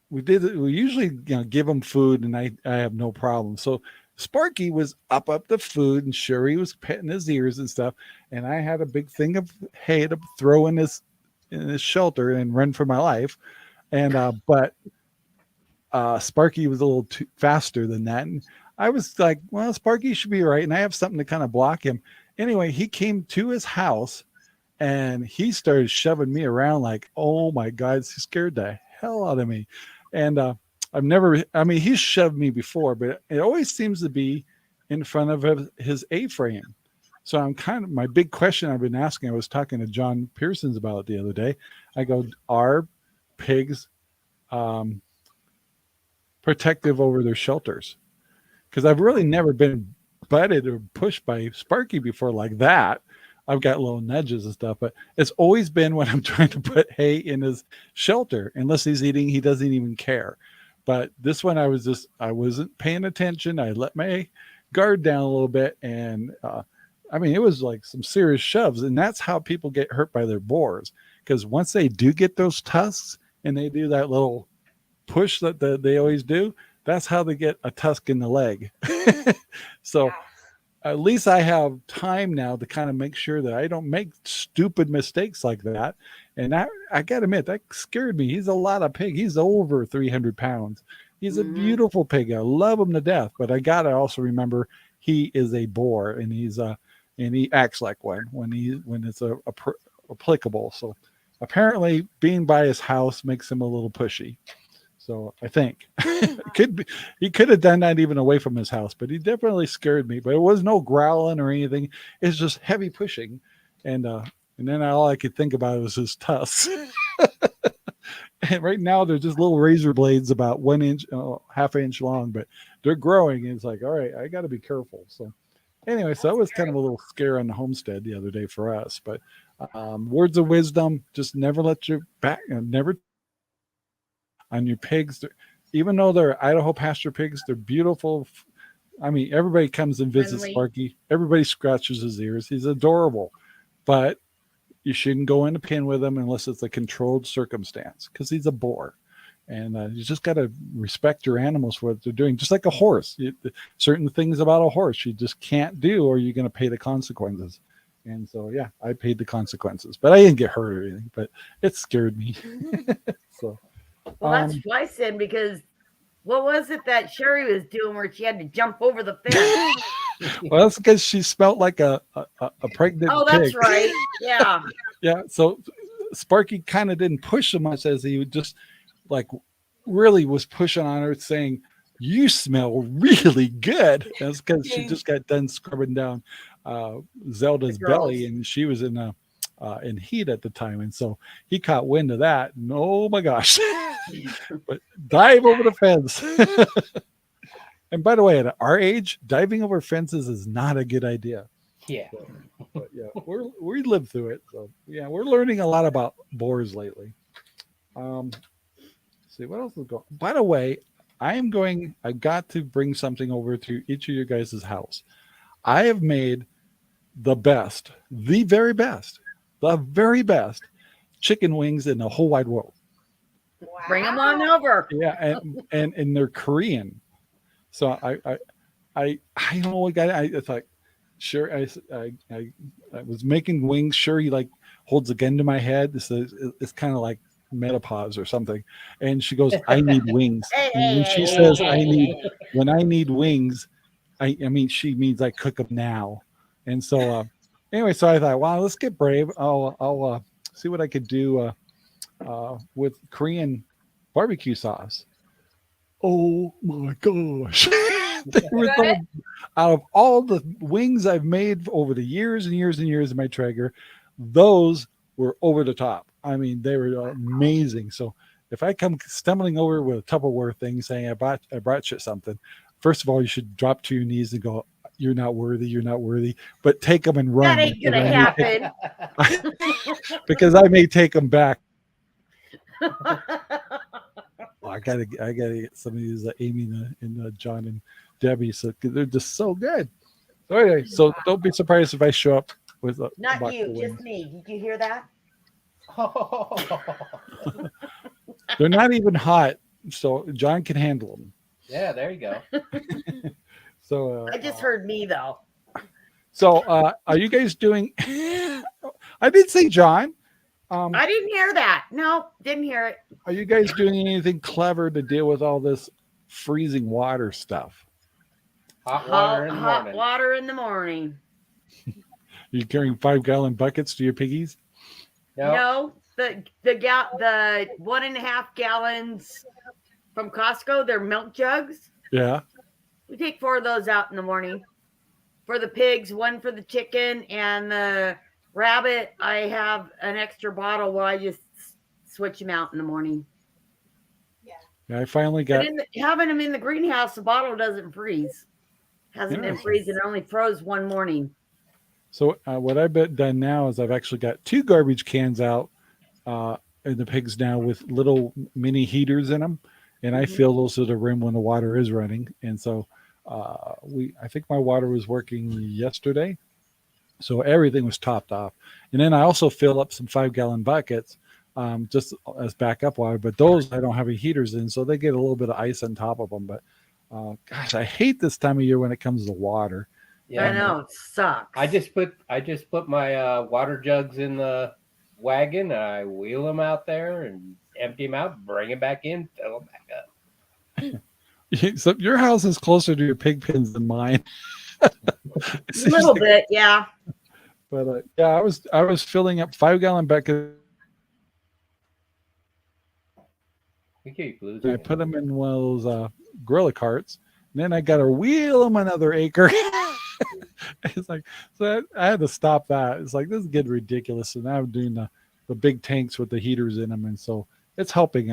we usually give him food and I have no problem. So Sparky was up the food and Sherry was petting his ears and stuff. And I had a big thing of hay to throw in his shelter and run for my life. And but Sparky was a little too faster than that. And I was like, well, Sparky should be right. And I have something to kind of block him. Anyway, he came to his house and he started shoving me around like, oh my God, he scared the hell out of me. And he's shoved me before, but it always seems to be in front of his A-frame. So my big question I've been asking, I was talking to John Pearsons about it the other day. I go, are pigs protective over their shelters? Because I've really never been butted or pushed by Sparky before like that. I've got little nudges and stuff, but it's always been when I'm trying to put hay in his shelter. Unless he's eating, he doesn't even care. But this one, I wasn't paying attention. I let my guard down a little bit. And it was like some serious shoves. And that's how people get hurt by their boars. Because once they do get those tusks and they do that little push that they always do, that's how they get a tusk in the leg. So at least I have time now to kind of make sure that I don't make stupid mistakes like that. And I got to admit, that scared me. He's a lot of pig. He's over 300 pounds. He's a beautiful pig. I love him to death. But I got to also remember he is a boar, and he acts like one when it's applicable. So apparently being by his house makes him a little pushy. So I think he could have done that even away from his house, but he definitely scared me. But it was no growling or anything. It's just heavy pushing. And then all I could think about was his tusks. And right now they're just little razor blades about 1 inch, half inch long, but they're growing. And it's like, all right, I got to be careful. So anyway, so that was kind of a little scare on the homestead the other day for us. But words of wisdom: just never let your back, never on your pigs. Even though they're Idaho pasture pigs, they're beautiful. I mean, everybody comes and visits Friendly. Sparky. Everybody scratches his ears. He's adorable, but you shouldn't go in a pen with him unless it's a controlled circumstance because he's a boar. And you just got to respect your animals for what they're doing, just like a horse. Certain things about a horse you just can't do, or you're going to pay the consequences. And so, yeah, I paid the consequences, but I didn't get hurt or anything. But it scared me. So, Well, that's twice then, because what was it that Sherry was doing where she had to jump over the fence? well, that's because she smelled like a pregnant Oh, pig. that's right. Yeah. Yeah. So Sparky kind of didn't push so much as he would just like really was pushing on her, saying, "You smell really good." That's because she just got done scrubbing down Zelda's belly, and she was in heat at the time, and so he caught wind of that. And oh my gosh! But dive over the fence. And by the way, at our age, diving over fences is not a good idea. Yeah. But yeah, we lived through it. So yeah, we're learning a lot about boars lately. See what else is going. By the way, I've got to bring something over to each of your guys' house. I have made the very best chicken wings in the whole wide world. Wow. Bring them on over. Yeah, and they're Korean. So I don't know what guy. It's like, sure. I was making wings. Sure, he like holds a gun to my head. It's kind of like menopause or something. And she goes, "I need wings." And when she says when I need wings, I mean she means I cook them now. And so anyway, so I thought, wow, let's get brave. I'll see what I could do with Korean barbecue sauce. Oh my gosh. Out of all the wings I've made over the years and years and years in my Traeger, those were over the top. I mean, they were amazing. So if I come stumbling over with a Tupperware thing saying I brought you something, first of all, you should drop to your knees and go, "You're not worthy," but take them and run. That ain't gonna happen. Because I may take them back. Well, I gotta get some of these Amy and John and Debbie, so they're just so good. So anyway, so don't be surprised if I show up with a Not box you, of just wings. me. Did you hear that? They're not even hot, so John can handle them. Yeah, there you go. So I just heard me though. so are you guys doing? I did say John. I didn't hear that. No, didn't hear it. Are you guys doing anything clever to deal with all this freezing water stuff? Hot water in the Hot morning. water in the morning. You carrying 5-gallon buckets to your piggies? No, the 1.5 gallons from Costco, they're milk jugs. Yeah. We take 4 of those out in the morning. For the pigs, 1 for the chicken, and the rabbit, I have an extra bottle where I just switch them out in the morning. Yeah, I finally got. But having them in the greenhouse, the bottle doesn't freeze. Hasn't been freezing. It only froze one morning. So what I've done now is I've actually got 2 garbage cans out in the pigs now with little mini heaters in them, and I fill those to the rim when the water is running. And so I think my water was working yesterday, so everything was topped off. And then I also fill up some 5-gallon buckets just as backup water, but those I don't have any heaters in, so they get a little bit of ice on top of them. But gosh, I hate this time of year when it comes to water. Yeah, I know, it sucks. I just put my water jugs in the wagon. And I wheel them out there and empty them out, bring them back in, fill them back up. So your house is closer to your pig pens than mine. A little bit, yeah. But yeah, I was filling up 5-gallon buckets. We keep I losing. put them in one of those gorilla carts. And then I got to wheel them another acre. It's like, so I had to stop that. It's like, this is getting ridiculous. So now I'm doing the big tanks with the heaters in them. And so it's helping.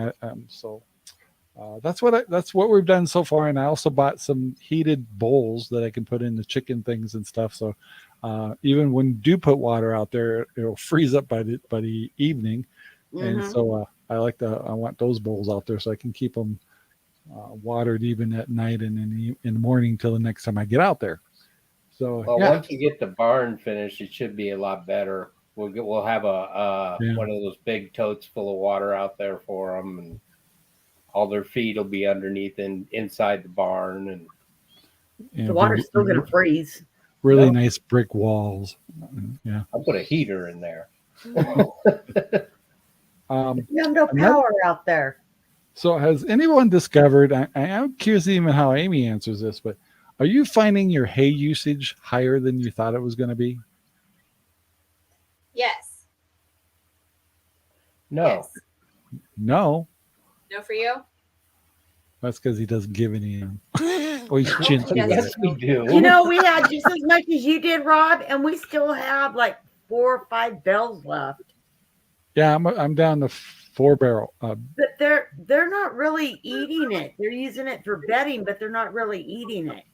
that's what we've done so far. And I also bought some heated bowls that I can put in the chicken things and stuff. So even when you do put water out there, it'll freeze up by the evening. And so I want those bowls out there so I can keep them watered even at night and in the morning till the next time I get out there. So once you get the barn finished, it should be a lot better. We'll have one of those big totes full of water out there for them, and all their feed will be underneath and inside the barn, and the water's still going to freeze. Really nice brick walls. Yeah, Oh, I'll put a heater in there. You have no power out there. So has anyone discovered, I am curious even how Amy answers this, but are you finding your hay usage higher than you thought it was going to be? Yes. No. Yes. No. No for you? That's because he doesn't give any. Or he's chintzy. Yes, we do. You know, we had just as much as you did, Rob, and we still have like 4 or 5 bells left. Yeah, I'm down to 4 barrel. But they're not really eating it. They're using it for bedding, but they're not really eating it.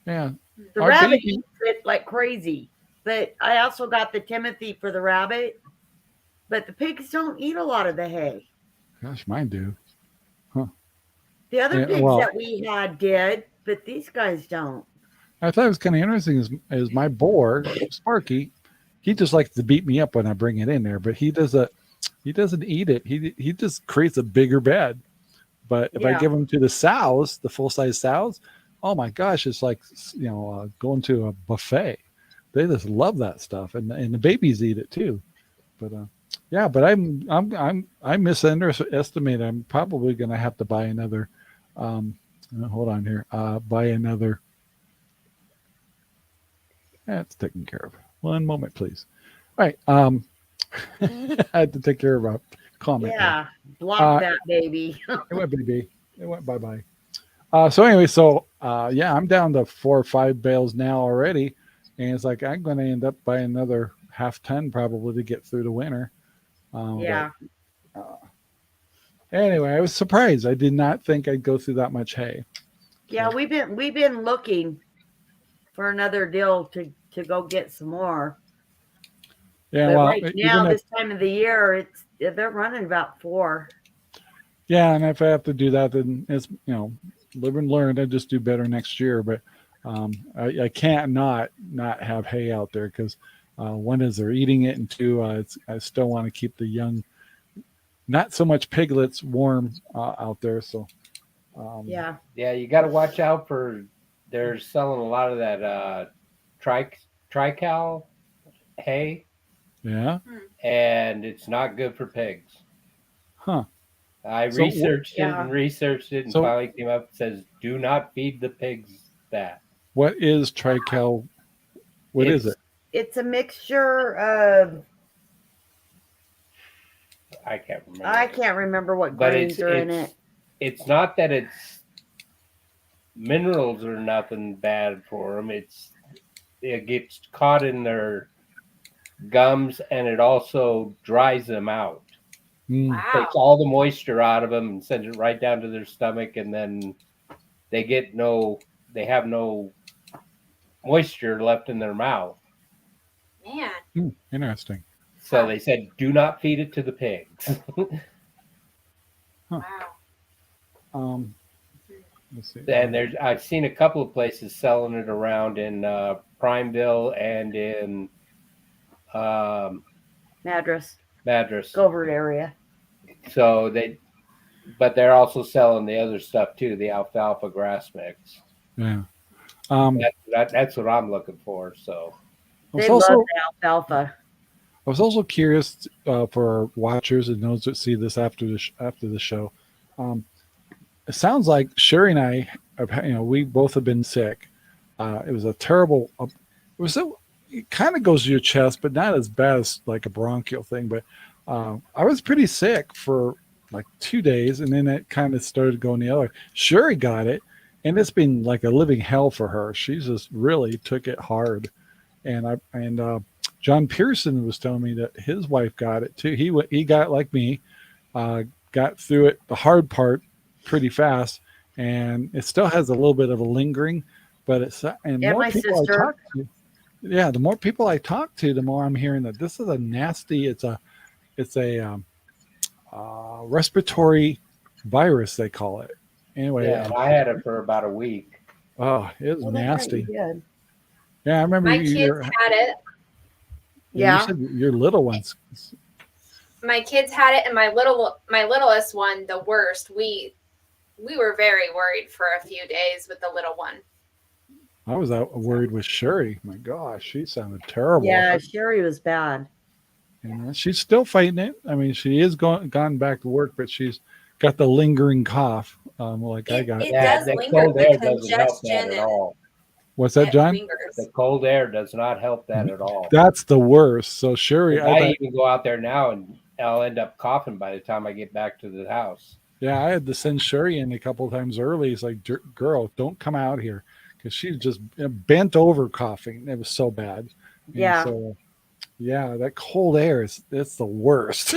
Yeah. The Our rabbit baby- eats it like crazy. But I also got the Timothy for the rabbit. But the pigs don't eat a lot of the hay. Gosh, mine do. The other Yeah, pigs well- that we had did, but these guys don't. I thought it was kind of interesting is my boar, Sparky, he just likes to beat me up when I bring it in there, but he doesn't eat it. He just creates a bigger bed. But if I give them to the sows, the full-size sows, oh my gosh, it's like, going to a buffet. They just love that stuff, and the babies eat it too. But but I misunderestimated. I'm probably going to have to buy another. Hold on here. Buy another. That's taken care of. One moment, please. All right. I had to take care of a comment. Yeah, block that baby. It went BB. It went bye-bye. So anyway, I'm down to 4 or 5 bales now already. And it's like, I'm going to end up buying another half ton probably to get through the winter. Yeah. Anyway, I was surprised. I did not think I'd go through that much hay. Yeah, we've been looking for another deal to go get some more. Yeah, But well, right now, this time of the year, they're running about 4. yeah, and if I have to do that, then it's live and learn. I just do better next year. But I can't not have hay out there because one is they're eating it, and two, I still want to keep the young, not so much piglets, warm out there. So Yeah. Yeah, you got to watch out for. They're selling a lot of that trical hay, yeah, and it's not good for pigs. huh? I So, researched it and So- finally came up and says, do not feed the pigs that. What is trical? What is it? It's a mixture of, I can't remember. I can't remember what But grains are in it. It's not that it's minerals are nothing bad for them. It gets caught in their gums, and it also dries them out. Mm. Wow. Takes all the moisture out of them and sends it right down to their stomach, and then they have no moisture left in their mouth. Man. Interesting. So they said, do not feed it to the pigs. Wow. Let's see. And I've seen a couple of places selling it around in Primeville and in Madras, Madras. Covert area. So but they're also selling the other stuff too, the alfalfa grass mix. Yeah. That's what I'm looking for. So I was They also love the alfalfa. I was also curious for our watchers and those that see this after the show. It sounds like Sherry and I, we both have been sick. It was a terrible. It kind of goes to your chest, but not as bad as like a bronchial thing. But I was pretty sick for like 2 days, and then it kind of started going the other. Sherry got it, and it's been like a living hell for her. She just really took it hard, and John Pearson was telling me that his wife got it too. He got it like me, got through it, the hard part, pretty fast, and it still has a little bit of a lingering, but it's and Yeah, more my people sister. I talk to, yeah, the more people I talk to, the more I'm hearing that this is a nasty. It's a respiratory virus, they call it. Anyway, Yeah, and I had it for about a week. oh, it was Well, that's right, you nasty. did. Yeah, I remember My kids had it. You Yeah. said your little ones. My kids had it, and my littlest one, the worst. We were very worried for a few days with the little one. I was out worried with Sherry. My gosh, she sounded terrible. Yeah, Sherry was bad. And she's still fighting it. I mean, she is gone back to work, but she's got the lingering cough, like I got. It Yeah, does the linger. cold air The doesn't help that congestion at all. What's that, it John? lingers. The cold air does not help that at all. That's the worst. So Sherry, I even go out there now and I'll end up coughing by the time I get back to the house. yeah, I had to send Sherry in a couple of times early. It's like, girl, don't come out here, because she just bent over coughing. It was so bad. And Yeah. So, yeah, that cold air it's the worst.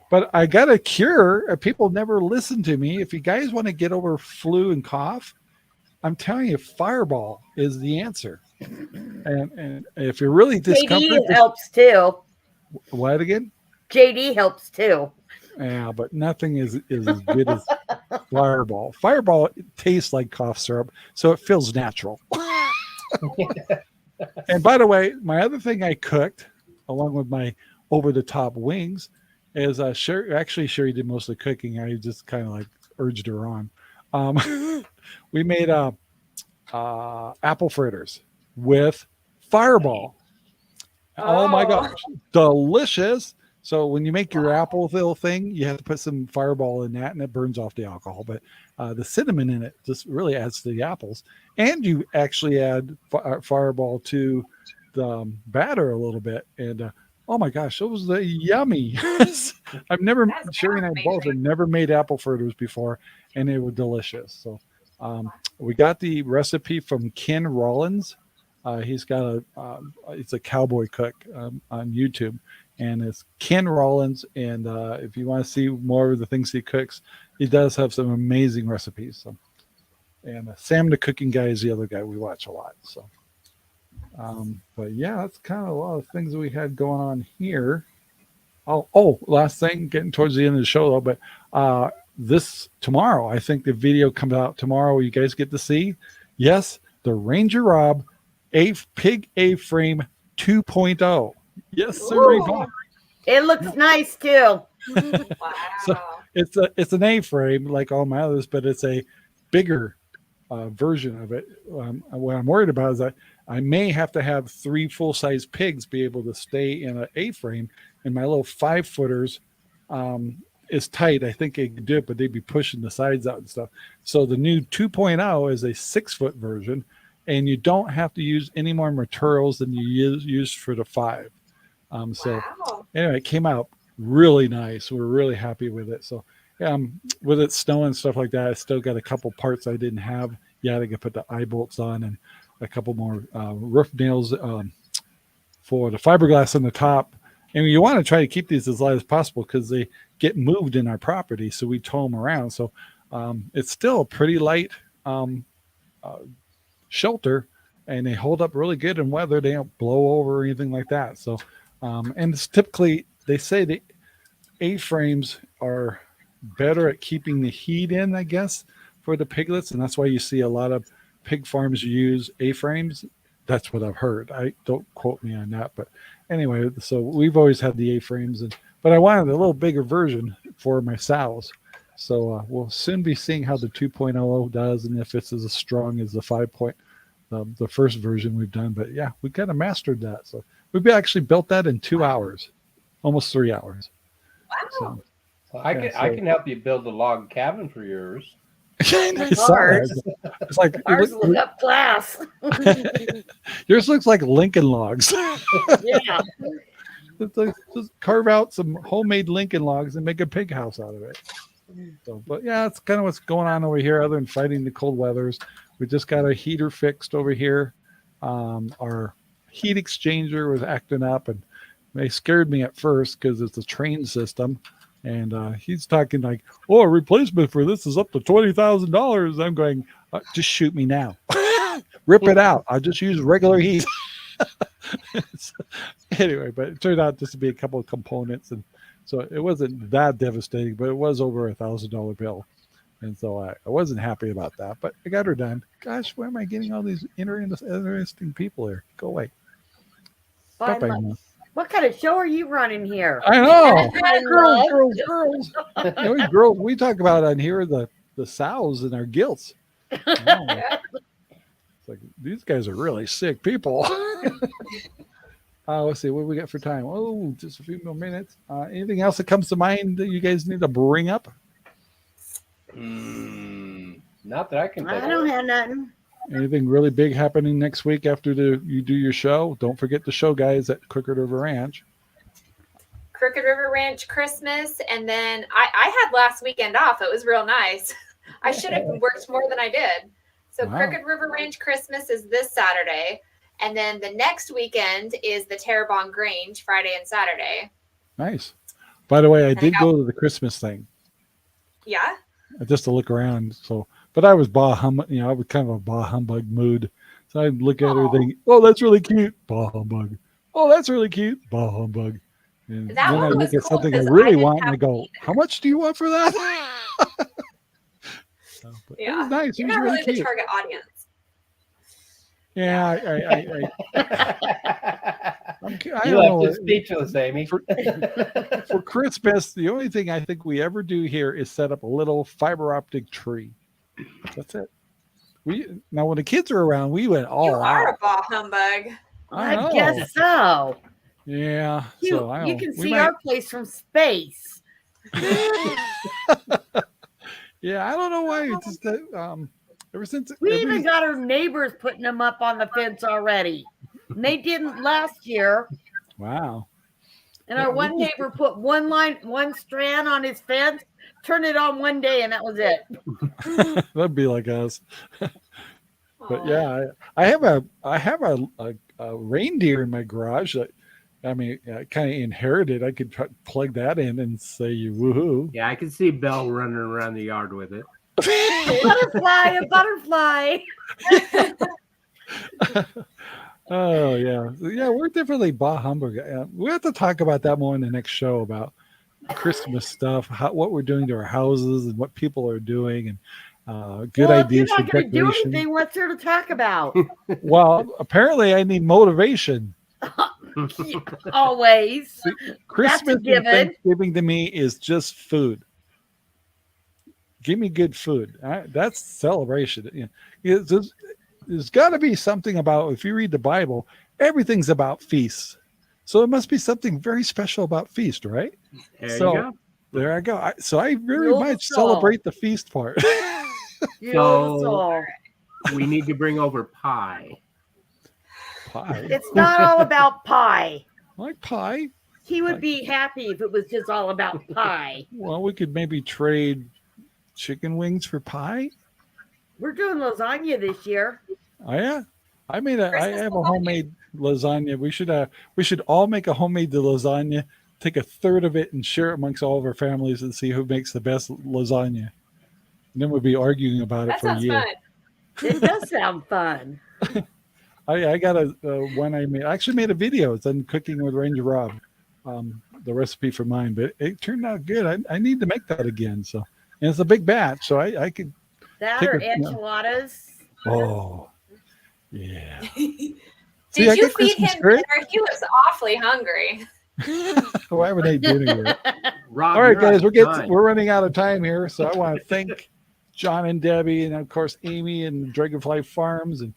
But I got a cure. People never listen to me. If you guys want to get over flu and cough, I'm telling you, Fireball is the answer. And if you're really discomforted, JD helps too. what again? JD helps too. Yeah, but nothing is as good as Fireball. Fireball tastes like cough syrup, so it feels natural. And by the way, my other thing I cooked, along with my over-the-top wings, is Sherry did most of the cooking. I just kind of like urged her on. We made apple fritters with Fireball. Oh my gosh, delicious. So when you make your apple thing, you have to put some Fireball in that, and it burns off the alcohol. But the cinnamon in it just really adds to the apples. And you actually add Fireball to the batter a little bit. And oh my gosh, those are yummy. Sherry and I both have never made apple fritters before, and they were delicious. So we got the recipe from Ken Rollins. He's got it's a cowboy cook on YouTube, and it's Ken Rollins. And if you want to see more of the things he cooks, he does have some amazing recipes. So, and Sam, the cooking guy, is the other guy we watch a lot. So, but yeah, that's kind of a lot of things that we had going on here. Oh, last thing, getting towards the end of the show though, but this tomorrow, I think the video comes out tomorrow. You guys get to see, yes, the RangerRob Pig A-Frame 2.0. Yes, sir. It looks nice too. Wow. So it's an A-frame like all my others, but it's a bigger version of it. What I'm worried about is that I may have to have 3 full-size pigs be able to stay in an A-frame, and my little 5-footers is tight. I think they could do it, but they'd be pushing the sides out and stuff. So the new 2.0 is a 6-foot version, and you don't have to use any more materials than you used for the 5. So anyway, it came out really nice. We're really happy with it. So with it snowing and stuff like that, I still got a couple parts I didn't have yet. I could put the eye bolts on and a couple more roof nails for the fiberglass on the top. And you want to try to keep these as light as possible because they get moved in our property, so we tow them around. So it's still a pretty light shelter, and they hold up really good in weather. They don't blow over or anything like that. So and it's typically, they say the A-frames are better at keeping the heat in, I guess, for the piglets, and that's why you see a lot of pig farms use A-frames. That's what I've heard. I don't quote me on that, but anyway, so we've always had the A-frames, but I wanted a little bigger version for my sows. So we'll soon be seeing how the 2.0 does, and if it's as strong as the 5. The first version we've done. But yeah, we kind of mastered that. So we've actually built that in 2 hours, almost 3 hours. Wow. So I can help you build a log cabin for yours. It's like Ours look up class. Yours looks like Lincoln logs. Yeah. Just carve out some homemade Lincoln logs and make a pig house out of it. So, but yeah, that's kind of what's going on over here, other than fighting the cold weathers. We just got a heater fixed over here. Our heat exchanger was acting up, and they scared me at first because it's a train system. And he's talking like, "Oh, a replacement for this is up to $20,000." I'm going, "Just shoot me now, rip it out. I'll just use regular heat." Anyway, but it turned out just to be a couple of components, and so it wasn't that devastating, but it was over $1,000 bill, and so I wasn't happy about that. But I got her done. Gosh, where am I getting all these interesting people here? Go away. Bye-bye now. What kind of show are you running here? I know. I girls. Girls. We talk about on here the sows and our gilts. It's like these guys are really sick people. Let's see what we got for time. Oh, just a few more minutes. Anything else that comes to mind that you guys need to bring up? Not that I can think I don't have nothing. Anything really big happening next week after you do your show? Don't forget the show, guys, at Crooked River Ranch. Crooked River Ranch Christmas, and then I had last weekend off. It was real nice. I should have worked more than I did. So Wow. Crooked River Ranch Christmas is this Saturday, and then the next weekend is the Terrebonne Grange, Friday and Saturday. Nice. By the way, I did go to the Christmas thing. Yeah. Just to look around. So, but I was I was kind of a bah humbug mood. So I'd look at her thinking, "Oh, that's really cute." Bah humbug. "Oh, that's really cute." Bah humbug. And That then I one look was at cool something I 'cause really didn't want and have I go, to "How much do you want for that?" But it was nice. It You're was not really really the cute. target audience. Yeah, I You don't know. left us speechless, Amy. For Christmas, the only thing I think we ever do here is set up a little fiber optic tree. That's it. Now when the kids are around, we went all You are out. a bah humbug. I know. guess so. Yeah. You, I you don't- can we see might- our place from space. Yeah, I don't know why. It's just that ever since We even got our neighbors putting them up on the fence already. And they didn't last year. wow. And our one neighbor put one strand on his fence, turned it on one day, and that was it. That'd be like us. But Aw. yeah, I have a reindeer in my garage that I kind of inherited. I could plug that in and say woohoo. Yeah, I can see Belle running around the yard with it. A butterfly. Oh yeah, we're definitely bah humbug. We have to talk about that more in the next show about Christmas stuff, what we're doing to our houses and what people are doing, and good Well, ideas if for you're not going to do decoration. anything, what's there to talk about? Well, apparently I need motivation. Always. Christmas and given. Thanksgiving to me is just food. Give me good food. That's celebration. There's got to be something about, if you read the Bible, everything's about feasts. So it must be something very special about feast, right? There So, you go. There I go. So I very You'll much solve. celebrate the feast part. So- We need to bring over pie. Pie. It's not all about pie. I like pie. He would be happy if it was just all about pie. Well, we could maybe trade chicken wings for pie. We're doing lasagna this year. Oh yeah, I Christmas have a lasagna. homemade lasagna. We should all make a homemade lasagna. Take a third of it and share it amongst all of our families and see who makes the best lasagna. And then we'll be arguing about it That for a sounds year. fun. It does sound fun. I got one I made. I actually made a video. It's on Cooking with RangerRob, the recipe for mine, but it turned out good. I need to make that again. So, and it's a big batch, so I could. That Take or a- no. enchiladas. Oh, yeah. Did See, I you get feed Christmas him great. dinner? He was awfully hungry. Why would I do it? Rob, All right, you're out guys, of time. we're running out of time here, so I want to thank John and Debbie, and of course Amy and DragonFly Farms, and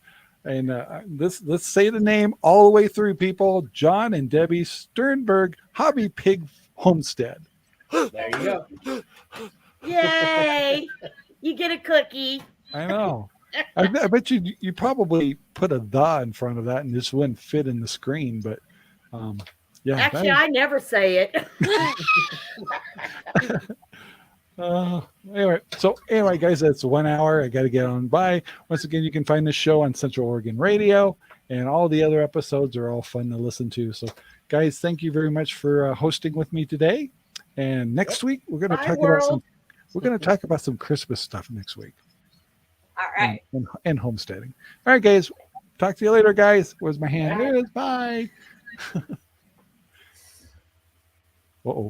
let's say the name all the way through, people. John and Debbie Sternberg Hobby Pig Homestead. There you go. Yay! You get a cookie. I know. I bet you probably put a "the" in front of that, and this wouldn't fit in the screen. But yeah. Actually, that- I never say it. Anyway, guys, that's 1 hour. I got to get on by. Once again, you can find this show on Central Oregon Radio, and all the other episodes are all fun to listen to. So, guys, thank you very much for hosting with me today. And next week we're going to Bye, talk world. about some Christmas stuff next week. All right. And homesteading. All right, guys. Talk to you later, guys. Where's my hand? There it is. Bye. Uh-oh.